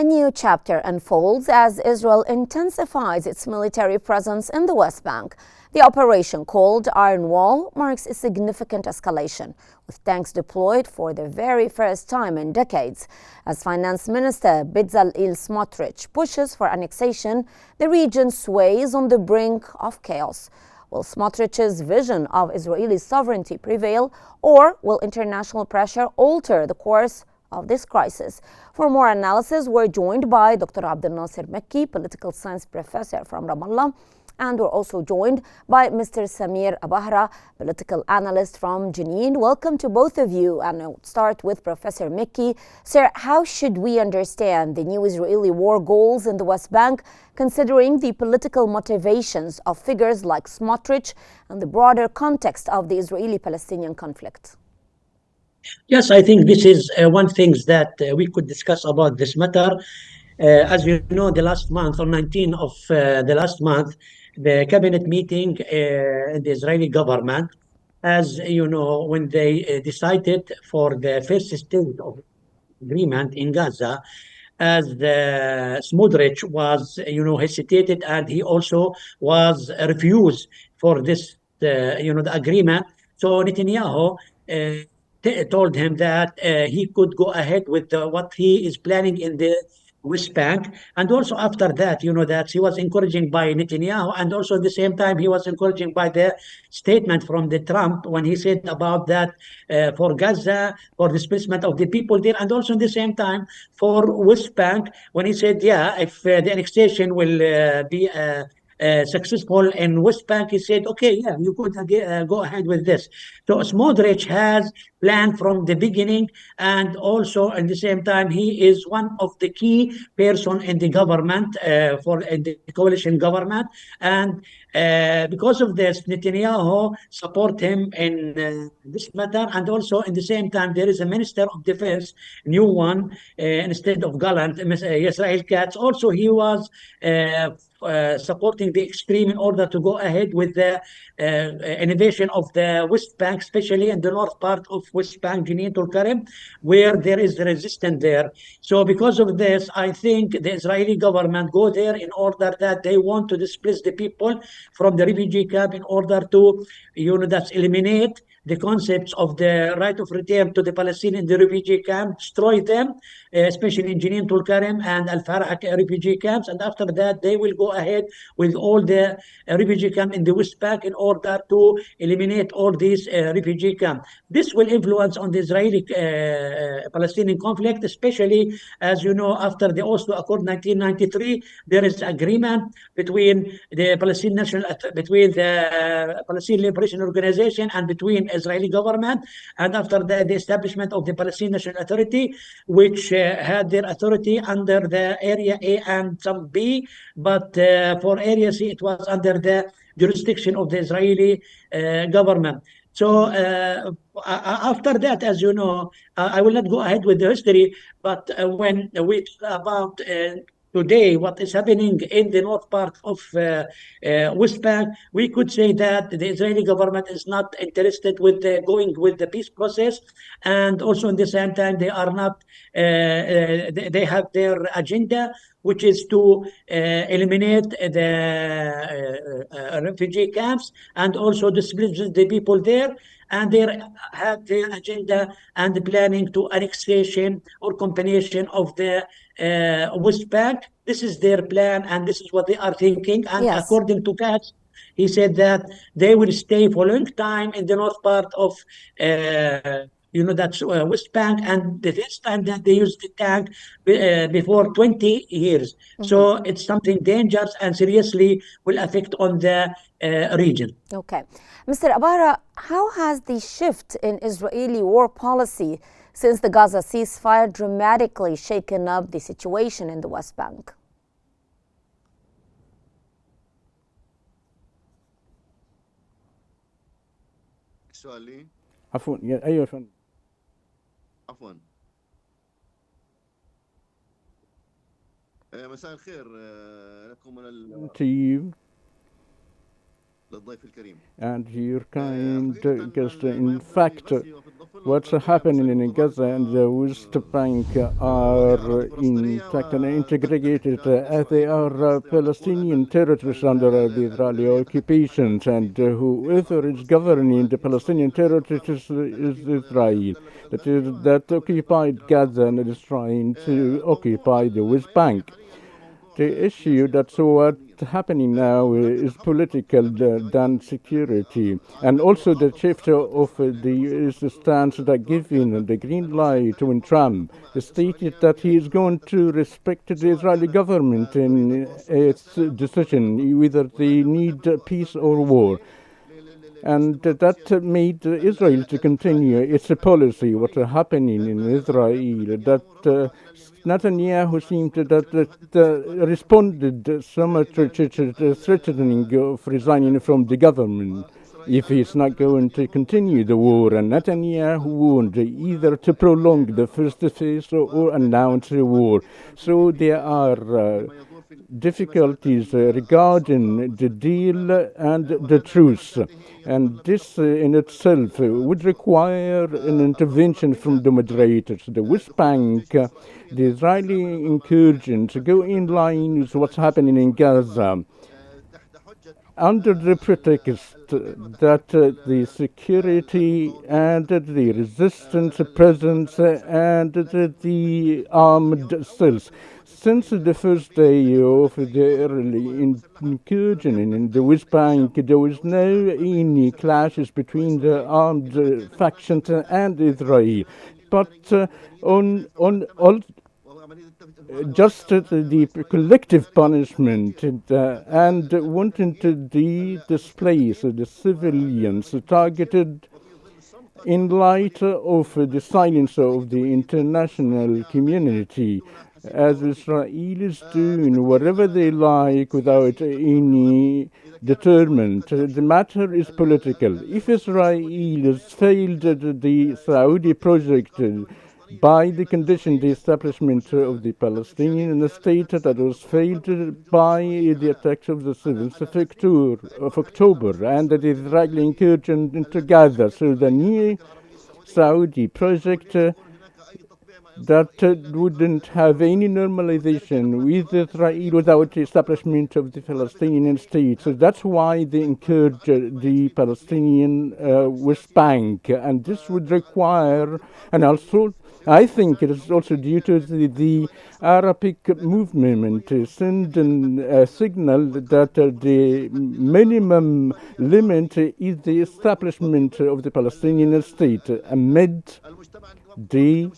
new chapter unfolds as Israel intensifies its military presence in the West Bank. The operation, called Iron Wall, marks a significant escalation, with tanks deployed for the very first time in decades. As Finance Minister Bezalel Smotrich pushes for annexation, the region sways on the brink of chaos. Will Smotrich's vision of Israeli sovereignty prevail, or will international pressure alter the course of this crisis? For more analysis, we're joined by Dr. Abdel Makki, political science professor from Ramallah, and we're also joined by Mr. Samir Abahra, political analyst from Jenin. Welcome to both of you, and I'll start with Professor Makki. Sir, how should we understand the new Israeli war goals in the West Bank, considering the political motivations of figures like Smotrich and the broader context of the Israeli-Palestinian conflict? Yes, I think this is one thing that we could discuss about this matter. As you know, the last month, on 19th of the last month, the cabinet meeting in the Israeli government, as you know, when they decided for the first stage of agreement in Gaza, as the Smotrich was, hesitated, and he also was refused for this, the agreement. So Netanyahu told him that he could go ahead with what he is planning in the West Bank. And also after that, that he was encouraging by Netanyahu, and also at the same time, he was encouraging by the statement from the Trump when he said about that for Gaza, for displacement of the people there, and also at the same time for West Bank, when he said, yeah, if the annexation will be successful in West Bank, he said, okay, yeah, you could go ahead with this. So Smotrich has planned from the beginning, and also at the same time, he is one of the key person in the government for the coalition government, and because of this, Netanyahu support him in this matter, and also in the same time, there is a Minister of Defense, new one, instead of Gallant, Israel Katz. Also, he was supporting the extreme in order to go ahead with the innovation of the West Bank, especially in the north part of West Bank, Jenin Tulkarem, where there is resistance there. So because of this, I think the Israeli government go there in order that they want to displace the people from the refugee camp in order to, that's eliminate the concepts of the right of return to the Palestinian in the refugee camp, destroy them, especially in Jenin Tulkarem and Al-Farah refugee camps. And after that, they will go ahead with all the refugee camp in the West Bank in order to eliminate all these refugee camps. This will influence on the Israeli-Palestinian conflict, especially, as you know, after the Oslo Accord 1993, there is agreement between the between the Palestinian Liberation Organization and between Israeli government, and after that, the establishment of the Palestinian National Authority, which had their authority under the Area A and some B, but for Area C, it was under the jurisdiction of the Israeli government. So after that, as you know, I will not go ahead with the history, but when we talk about today, what is happening in the north part of West Bank, we could say that the Israeli government is not interested with going with the peace process, and also in the same time they are not. They have their agenda, which is to eliminate the refugee camps and also displace the people there. And they have their agenda and planning to annexation or combination of the West Bank. This is their plan, and this is what they are thinking. And Yes. according to Katz, he said that they will stay for a long time in the north part of that's West Bank, and the first time that they used the tank before 20 years. So it's something dangerous and seriously will affect on the region. Okay. Mr. Abahra, how has the shift in Israeli war policy since the Gaza ceasefire dramatically shaken up the situation in the West Bank? سؤالي عفوا ايوه فندم عفوا مساء الخير لكم من طيب للضيف الكريم. and your kind حقيقة guest. ما In يبدو في fact, غزة وفي الضفة what's الغربية happening in بسبب Gaza and the West Bank are الأراضي الفلسطينية intact and integrated وتحت as they إسرائيل، وهم are يستطيعون Palestinian territories under the Israeli occupations, and whoever is governing the Palestinian territories is Israel. That is, that occupied Gaza and is trying to occupy the West Bank. The issue that's what's happening now is political than security, and also the shift of the stance that given the green light when Trump stated that he is going to respect the Israeli government in its decision whether they need peace or war. And that made Israel to continue its policy. What's happening in Israel, that Netanyahu seemed that responded so much to threatening of resigning from the government if he's not going to continue the war. And Netanyahu warned either to prolong the first phase or announce a war. So there are difficulties regarding the deal and the truce. And this in itself would require an intervention from the moderators. The West Bank, the Israeli incursions go in line with what's happening in Gaza under the pretext that the security and the resistance presence and the armed cells. Since the first day of the early incursion in the West Bank, there was no any clashes between the armed factions and Israel. But on all just the collective punishment and wanting to displace the civilians targeted in light of the silence of the international community, as Israel is doing whatever they like without any determinant. The matter is political. If Israel has failed the Saudi project by the condition the establishment of the Palestinian state that was failed by the attacks of the 7th of October and the Israeli incursion into Gaza. So the new Saudi project that wouldn't have any normalization with Israel without the establishment of the Palestinian state. So that's why they encourage the Palestinian West Bank, and this would require, and also I think it is also due to the Arabic movement sending a signal that the minimum limit is the establishment of the Palestinian state amid the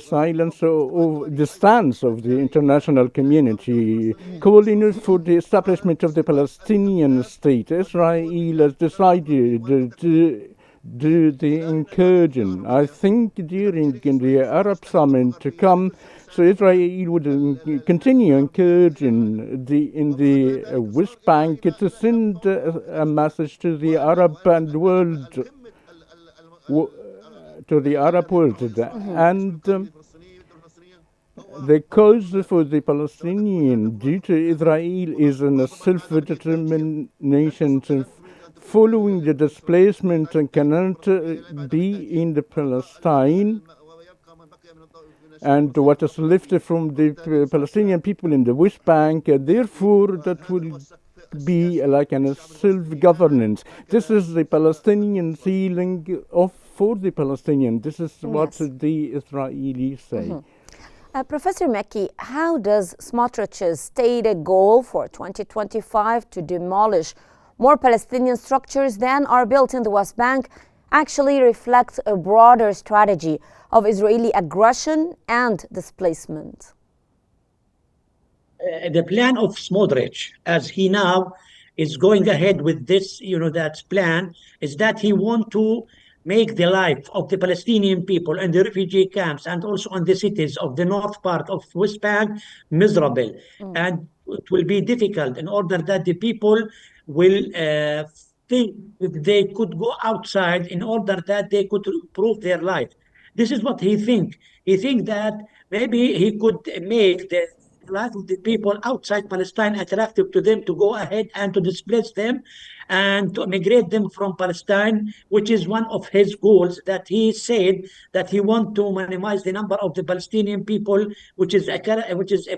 silence of the stance of the international community calling for the establishment of the Palestinian state. Israel has decided to do the incursion. I think during the Arab summit to come, so Israel would continue incursion in the West Bank to send a message to the Arab and world, to the Arab world, and the cause for the Palestinian due to Israel is a self-determination following the displacement and cannot be in the Palestine, and what is left from the Palestinian people in the West Bank, therefore that will be like a self-governance. This is the Palestinian feeling of for the Palestinian. This is what the Israelis say. Professor Makki, how does Smotrich's stated goal for 2025 to demolish more Palestinian structures than are built in the West Bank actually reflect a broader strategy of Israeli aggression and displacement? The plan of Smotrich, as he now is going ahead with this, that plan, is that he want to make the life of the Palestinian people in the refugee camps and also on the cities of the north part of West Bank miserable. And it will be difficult in order that the people will think that they could go outside in order that they could improve their life. This is what he think. He think that maybe he could make the life of the people outside Palestine attractive to them to go ahead and to displace them and to migrate them from Palestine, which is one of his goals, that he said that he wants to minimize the number of the Palestinian people, which is a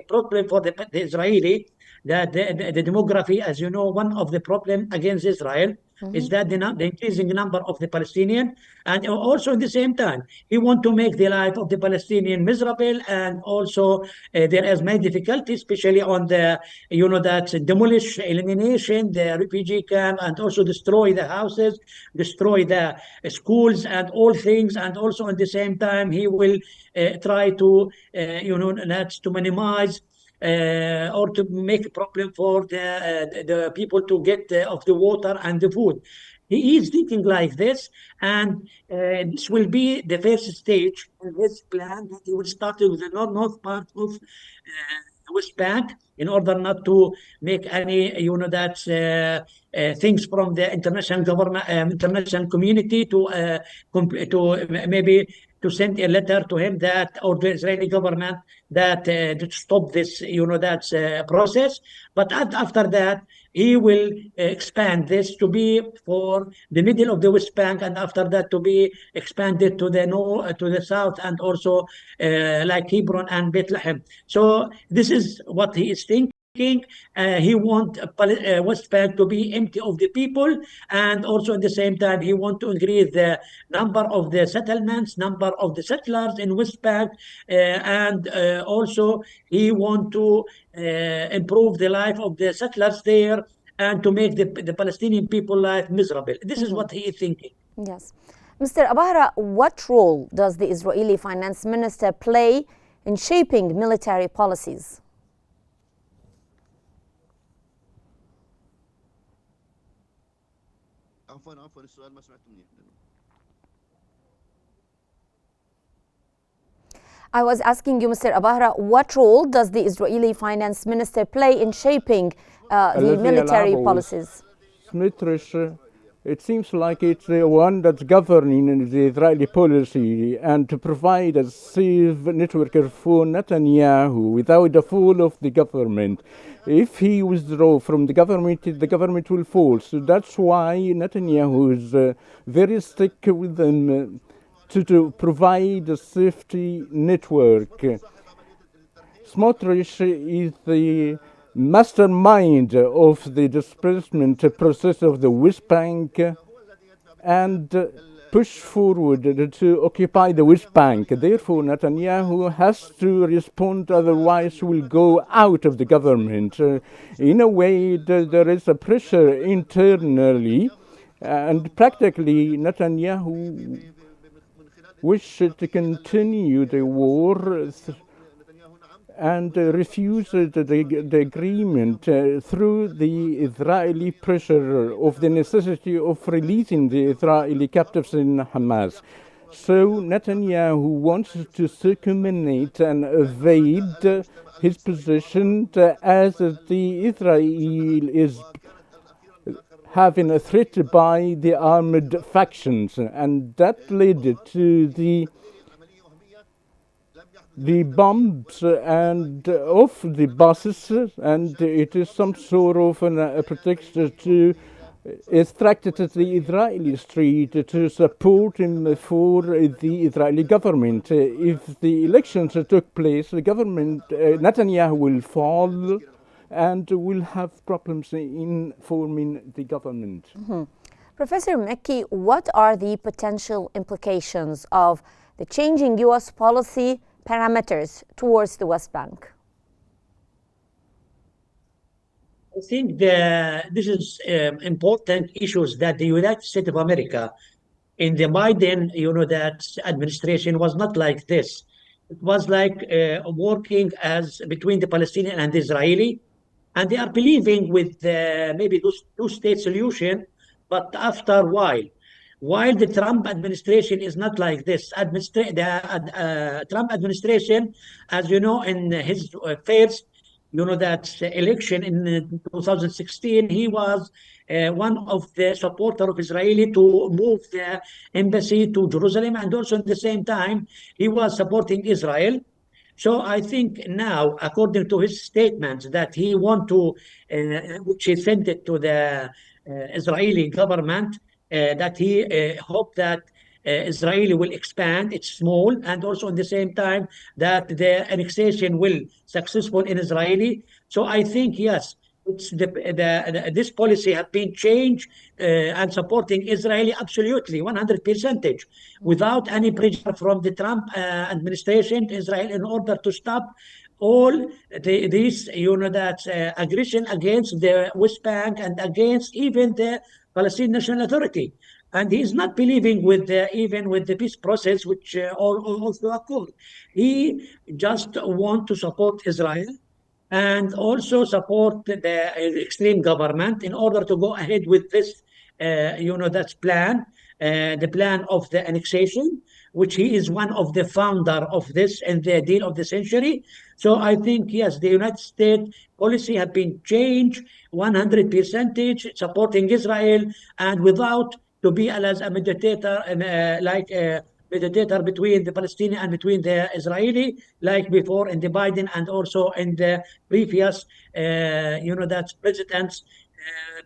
problem for the Israeli. The demography, as you know, one of the problem against Israel is that the increasing number of the Palestinian, and also at the same time, he want to make the life of the Palestinian miserable, and also there is many difficulties, especially on the, that demolish, elimination, the refugee camp, and also destroy the houses, destroy the schools and all things, and also at the same time, he will try to, that's to minimize or to make a problem for the people to get of the water and the food. He is thinking like this, and this will be the first stage in his plan, that he will start with the north part of West Bank, in order not to make any, things from the international government, international community to maybe to send a letter to him, that, or the Israeli government, that to stop this, process. But after that, he will expand this to be for the middle of the West Bank, and after that to be expanded to the north, to the south, and also like Hebron and Bethlehem. So this is what he is thinking. He wants West Bank to be empty of the people, and also at the same time he wants to increase the number of the settlements, number of the settlers in West Bank, and also he wants to improve the life of the settlers there, and to make the Palestinian people life miserable. This is what he is thinking. Yes. Mr. Abahra, what role does the Israeli finance minister play in shaping military policies? عفوا السؤال ما سمعته منيح. I was asking you, Mr. Abahra, what role does the Israeli finance minister play in shaping the military policies? Smitrish, it seems like it's the one that's governing the Israeli policy, and to provide a safe network for Netanyahu without the fall of the government. If he withdraws from the government will fall. So that's why Netanyahu is very strict with them to provide a safety network. Smotrich is the mastermind of the displacement process of the West Bank, and push forward to occupy the West Bank. Therefore, Netanyahu has to respond, otherwise he will go out of the government. In a way, there is a pressure internally, and practically Netanyahu wishes to continue the war and refused the agreement through the Israeli pressure of the necessity of releasing the Israeli captives in Hamas. So Netanyahu wants to circumvent and evade his position as the Israel is having a threat by the armed factions, and that led to the bombs and of the buses, and it is some sort of a pretext to extract it at the Israeli street to support him for the Israeli government. If the elections took place, the government, Netanyahu will fall and will have problems in forming the government. Professor Makki, what are the potential implications of the changing U.S. policy parameters towards the West Bank? I think this is important issues that the United States of America in the Biden, that administration was not like this. It was like working as between the Palestinian and the Israeli, and they are believing with maybe those two-state solution, but after a while the Trump administration is not like this. The Trump administration, as you know, in his first, that election in 2016, he was one of the supporters of Israeli to move the embassy to Jerusalem, and also at the same time, he was supporting Israel. So I think now, according to his statements, that he want to, which he sent it to the Israeli government that he hoped that Israel will expand. It's small, and also at the same time that the annexation will successful in Israeli. So I think yes, it's this policy have been changed and supporting Israeli absolutely 100% without any pressure from the Trump administration to Israel in order to stop all this, that aggression against the West Bank and against even the Palestinian National Authority. And he is not believing with even with the peace process, which also occurred. He just want to support Israel and also support the extreme government in order to go ahead with this, that plan, the plan of the annexation, which he is one of the founder of this and the deal of the century. So I think, yes, the United States policy have been changed 100% supporting Israel and without to be as a mediator and mediator between the Palestinian and between the Israeli, like before in the Biden and also in the previous, that presidents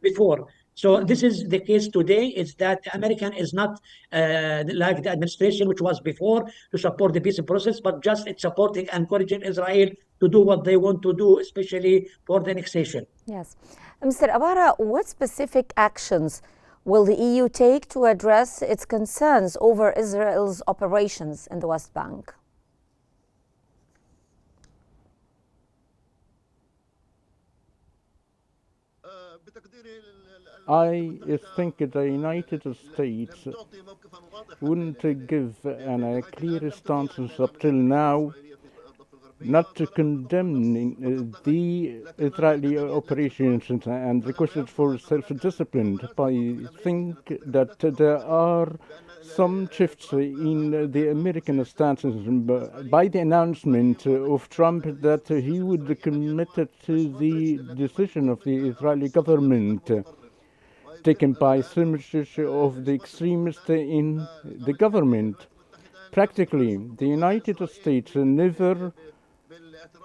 before. So this is the case today, is that the American is not like the administration which was before to support the peace process, but just it's supporting and encouraging Israel to do what they want to do, especially for the annexation. Yes. Mr. Abahra, what specific actions will the EU take to address its concerns over Israel's operations in the West Bank? I think the United States wouldn't give a clear stance up till now, not condemning the Israeli operations and requested for self-discipline. I think that there are some shifts in the American stances by the announcement of Trump that he would commit to the decision of the Israeli government taken by signatures of the extremists in the government. Practically, the United States never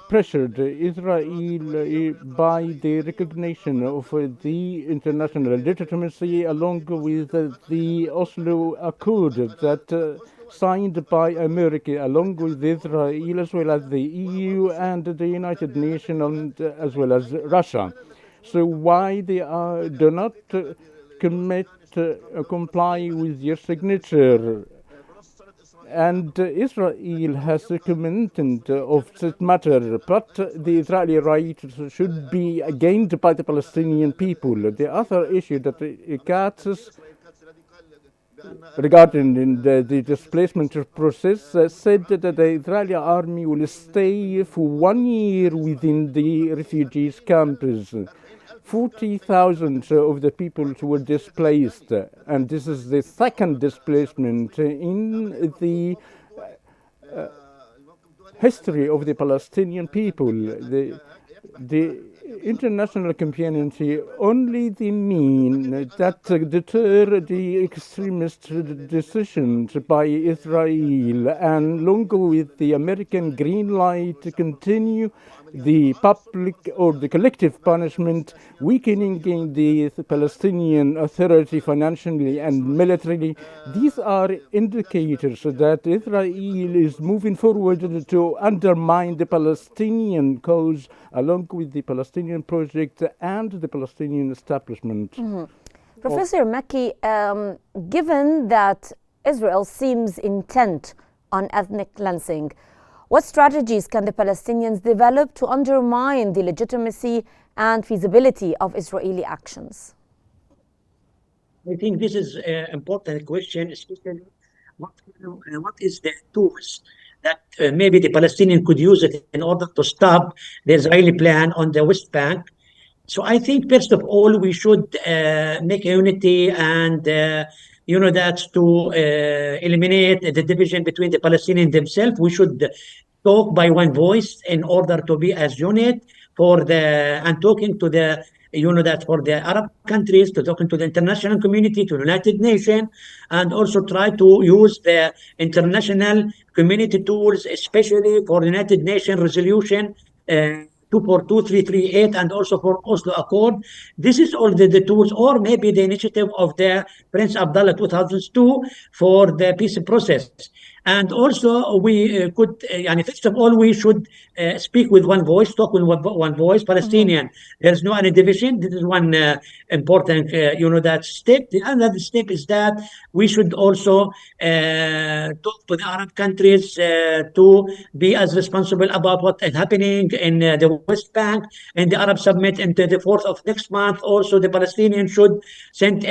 pressured Israel by the recognition of the international legitimacy along with the Oslo Accord that signed by America along with Israel as well as the EU and the United Nations and as well as Russia. So why they do not comply with your signature? And Israel has a commitment of this matter, but the Israeli rights should be gained by the Palestinian people. The other issue that Katz regarding the displacement process said that the Israeli army will stay for 1 year within the refugees camps. 40,000 of the people were displaced, and this is the second displacement in the history of the Palestinian people. The international community only the mean that deter the extremist decisions by Israel, and along with the American green light to continue the public or the collective punishment, weakening the Palestinian Authority financially and militarily. These are indicators that Israel is moving forward to undermine the Palestinian cause along with the Palestinian project and the Palestinian establishment. Professor Makki, given that Israel seems intent on ethnic cleansing, what strategies can the Palestinians develop to undermine the legitimacy and feasibility of Israeli actions? I think this is an important question, especially what is the tools that maybe the Palestinians could use it in order to stop the Israeli plan on the West Bank. So I think, first of all, we should make a unity and, that's to eliminate the division between the Palestinians themselves. We should talk by one voice in order to be as unit and talking to the, for the Arab countries, to talking to the international community, to the United Nations, and also try to use the international community tools, especially for the United Nations resolution 242, 338, and also for Oslo Accord. This is all the tools, or maybe the initiative of the Prince Abdullah 2002 for the peace process. And also we could, first of all, we should speak with one voice, talk with one voice, Palestinian. There's no any division. This is one important, that step. The other step is that we should also talk to the Arab countries to be as responsible about what is happening in the West Bank and the Arab Summit into the 4th of next month. Also, the Palestinians should send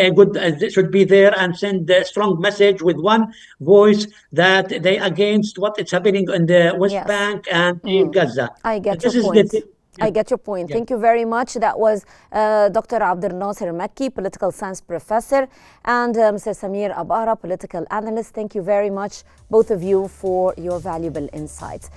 should be there and send a strong message with one voice that they against what is happening in the West Yes. Bank and in Gaza. I get This your is point. the- I get your point. Yeah. Thank you very much. That was Dr. Abdel Nasser Makki, political science professor, and Mr. Samir Abahra, political analyst. Thank you very much, both of you, for your valuable insights.